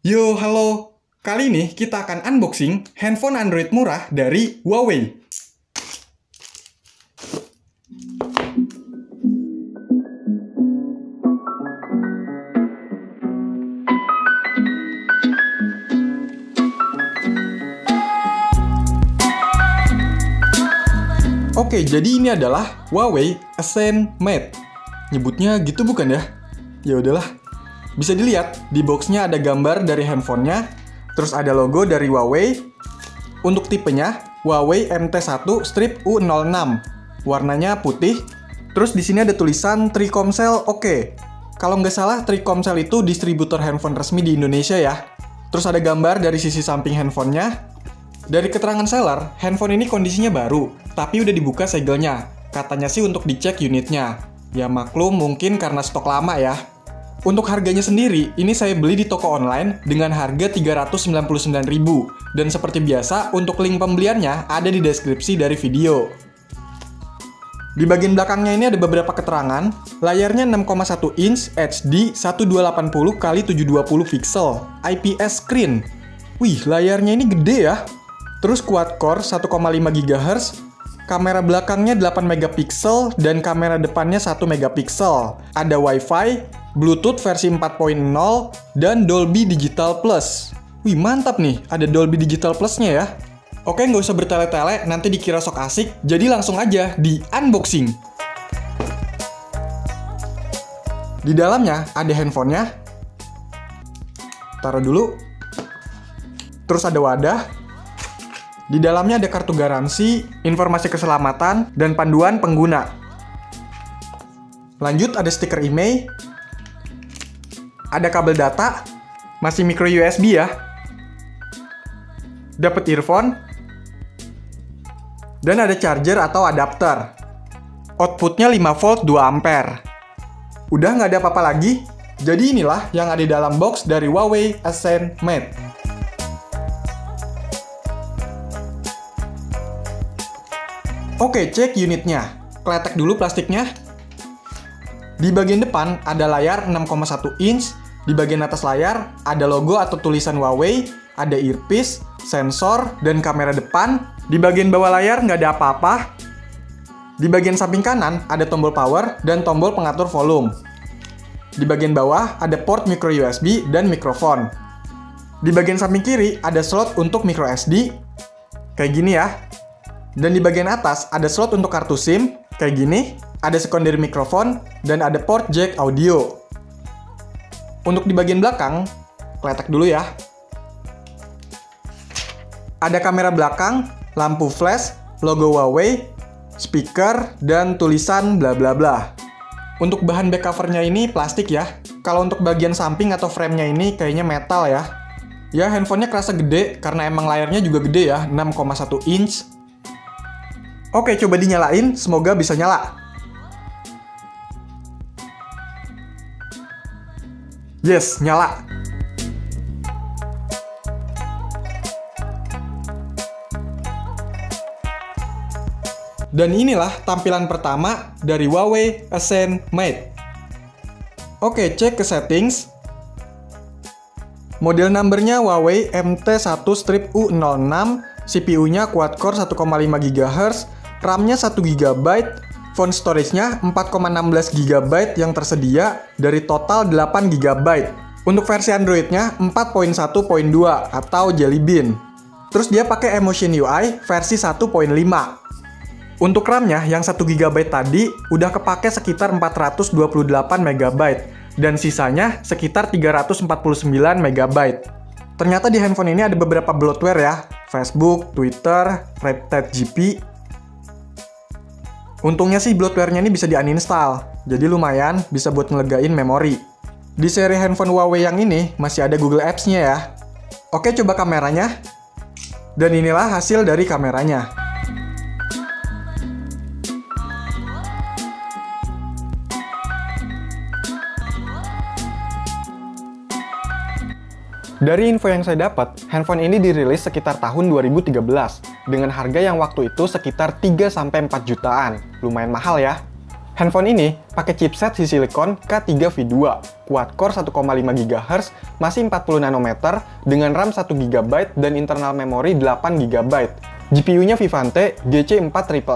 Yo, halo. Kali ini kita akan unboxing handphone Android murah dari Huawei. Oke, jadi ini adalah Huawei Ascend Mate. Nyebutnya gitu bukan ya? Ya udahlah. Bisa dilihat, di boxnya ada gambar dari handphonenya, terus ada logo dari Huawei. Untuk tipenya, Huawei MT1-U06. Warnanya putih. Terus di sini ada tulisan Trikomsel oke. Kalau nggak salah, Trikomsel itu distributor handphone resmi di Indonesia ya. Terus ada gambar dari sisi samping handphonenya. Dari keterangan seller, handphone ini kondisinya baru, tapi udah dibuka segelnya. Katanya sih untuk dicek unitnya. Ya maklum mungkin karena stok lama ya. Untuk harganya sendiri, ini saya beli di toko online dengan harga Rp399.000. Dan seperti biasa, untuk link pembeliannya ada di deskripsi dari video. Di bagian belakangnya ini ada beberapa keterangan. Layarnya 6,1 inch HD 1280x720 pixel, IPS screen. Wih, layarnya ini gede ya. Terus quad-core 1,5 GHz, kamera belakangnya 8 megapiksel dan kamera depannya 1 megapiksel. Ada Wi-Fi, Bluetooth versi 4.0, dan Dolby Digital Plus. Wih, mantap nih, ada Dolby Digital Plus-nya ya. Oke, nggak usah bertele-tele, nanti dikira sok asik, jadi langsung aja di unboxing. Di dalamnya ada handphonenya. Taruh dulu. Terus ada wadah. Di dalamnya ada kartu garansi, informasi keselamatan, dan panduan pengguna. Lanjut ada stiker IMEI. Ada kabel data, masih micro USB ya. Dapat earphone. Dan ada charger atau adapter. Outputnya 5 volt 2 ampere. Udah nggak ada apa-apa lagi. Jadi inilah yang ada di dalam box dari Huawei Ascend Mate. Oke, cek unitnya. Kletek dulu plastiknya. Di bagian depan ada layar 6,1 inch. Di bagian atas layar ada logo atau tulisan Huawei, ada earpiece, sensor, dan kamera depan. Di bagian bawah layar nggak ada apa-apa. Di bagian samping kanan ada tombol power dan tombol pengatur volume. Di bagian bawah ada port micro USB dan mikrofon. Di bagian samping kiri ada slot untuk micro SD. Kayak gini ya. Dan di bagian atas ada slot untuk kartu SIM. Kayak gini. Ada secondary mikrofon dan ada port jack audio. Untuk di bagian belakang, kletek dulu ya. Ada kamera belakang, lampu flash, logo Huawei, speaker, dan tulisan bla bla bla. Untuk bahan back covernya ini plastik ya. Kalau untuk bagian samping atau frame-nya ini kayaknya metal ya. Ya, handphonenya kerasa gede karena emang layarnya juga gede ya, 6,1 inch. Oke, coba dinyalain, semoga bisa nyala. Yes, nyala. Dan inilah tampilan pertama dari Huawei Ascend Mate. Oke, cek ke settings. Model numbernya Huawei MT1-U06, CPU-nya quad-core 1,5 GHz, RAM-nya 1 GB, phone storage-nya 4,16 GB yang tersedia dari total 8 GB. Untuk versi Android-nya 4.1.2 atau Jelly Bean. Terus dia pakai Emotion UI versi 1.5. Untuk RAM-nya yang 1 GB tadi udah kepake sekitar 428 MB dan sisanya sekitar 349 MB. Ternyata di handphone ini ada beberapa bloatware ya, Facebook, Twitter, RapidGP. Untungnya sih bloatware-nya ini bisa di-uninstall, jadi lumayan bisa buat ngelegain memori. Di seri handphone Huawei yang ini masih ada Google Apps-nya ya. Oke, coba kameranya. Dan inilah hasil dari kameranya. Dari info yang saya dapat, handphone ini dirilis sekitar tahun 2013 dengan harga yang waktu itu sekitar 3-4 jutaan. Lumayan mahal ya. Handphone ini pakai chipset silicon K3V2, quad-core 1,5 GHz, masih 40 nanometer, dengan RAM 1 GB dan internal memori 8 GB. GPU-nya Vivante GC4000,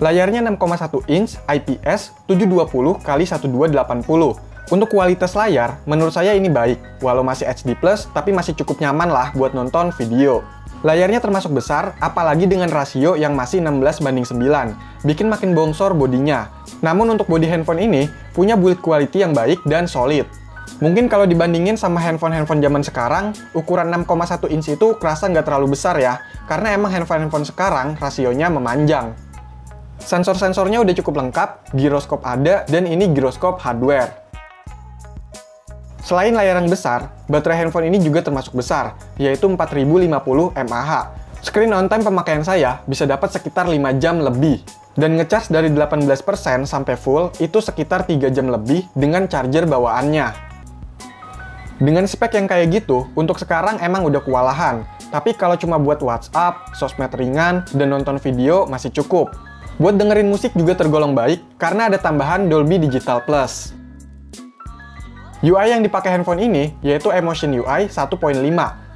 layarnya 6,1 inch IPS 720x1280. Untuk kualitas layar, menurut saya ini baik, walau masih HD+, tapi masih cukup nyaman lah buat nonton video. Layarnya termasuk besar, apalagi dengan rasio yang masih 16:9, bikin makin bongsor bodinya. Namun untuk bodi handphone ini, punya build quality yang baik dan solid. Mungkin kalau dibandingin sama handphone-handphone zaman sekarang, ukuran 6,1 inch itu kerasa nggak terlalu besar ya, karena emang handphone-handphone sekarang rasionya memanjang. Sensor-sensornya udah cukup lengkap, giroskop ada, dan ini giroskop hardware. Selain layar yang besar, baterai handphone ini juga termasuk besar, yaitu 4050 mAh. Screen on time pemakaian saya bisa dapat sekitar 5 jam lebih. Dan ngecas dari 18% sampai full itu sekitar 3 jam lebih dengan charger bawaannya. Dengan spek yang kayak gitu, untuk sekarang emang udah kewalahan. Tapi kalau cuma buat WhatsApp, sosmed ringan, dan nonton video masih cukup. Buat dengerin musik juga tergolong baik karena ada tambahan Dolby Digital Plus. UI yang dipakai handphone ini yaitu Emotion UI 1.5.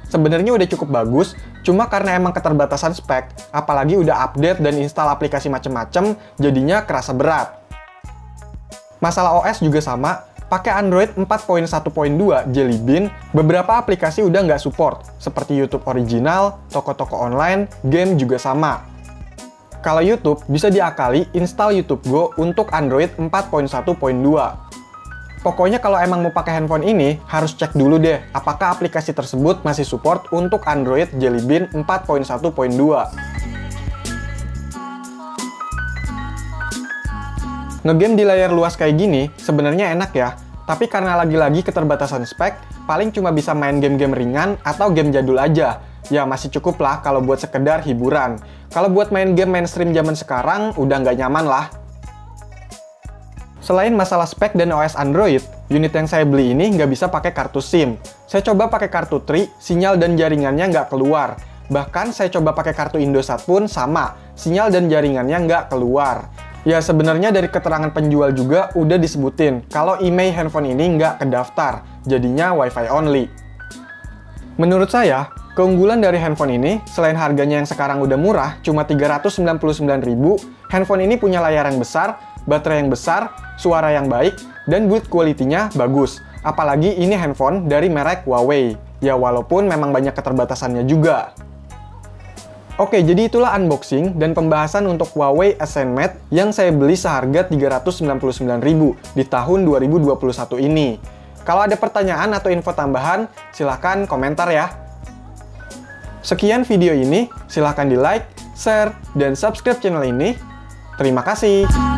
Sebenarnya udah cukup bagus, cuma karena emang keterbatasan spek, apalagi udah update dan install aplikasi macem-macem, jadinya kerasa berat. Masalah OS juga sama, pakai Android 4.1.2 Jelly Bean, beberapa aplikasi udah nggak support, seperti YouTube Original, toko-toko online, game juga sama. Kalau YouTube, bisa diakali install YouTube Go untuk Android 4.1.2. Pokoknya kalau emang mau pakai handphone ini, harus cek dulu deh apakah aplikasi tersebut masih support untuk Android Jelly Bean 4.1.2. Ngegame di layar luas kayak gini sebenarnya enak ya, tapi karena lagi-lagi keterbatasan spek, paling cuma bisa main game-game ringan atau game jadul aja. Ya masih cukup lah kalau buat sekedar hiburan. Kalau buat main game mainstream zaman sekarang, udah nggak nyaman lah. Selain masalah spek dan OS Android, unit yang saya beli ini nggak bisa pakai kartu SIM. Saya coba pakai kartu Tri, sinyal dan jaringannya nggak keluar. Bahkan saya coba pakai kartu Indosat pun sama, sinyal dan jaringannya nggak keluar. Ya sebenarnya dari keterangan penjual juga udah disebutin kalau IMEI handphone ini nggak kedaftar, jadinya Wi-Fi only. Menurut saya, keunggulan dari handphone ini, selain harganya yang sekarang udah murah, cuma 399.000, handphone ini punya layar yang besar, baterai yang besar, suara yang baik, dan build quality-nya bagus. Apalagi ini handphone dari merek Huawei. Ya walaupun memang banyak keterbatasannya juga. Oke, jadi itulah unboxing dan pembahasan untuk Huawei Ascend Mate yang saya beli seharga 399.000 di tahun 2021 ini. Kalau ada pertanyaan atau info tambahan, silahkan komentar ya. Sekian video ini, silahkan di like, share, dan subscribe channel ini. Terima kasih.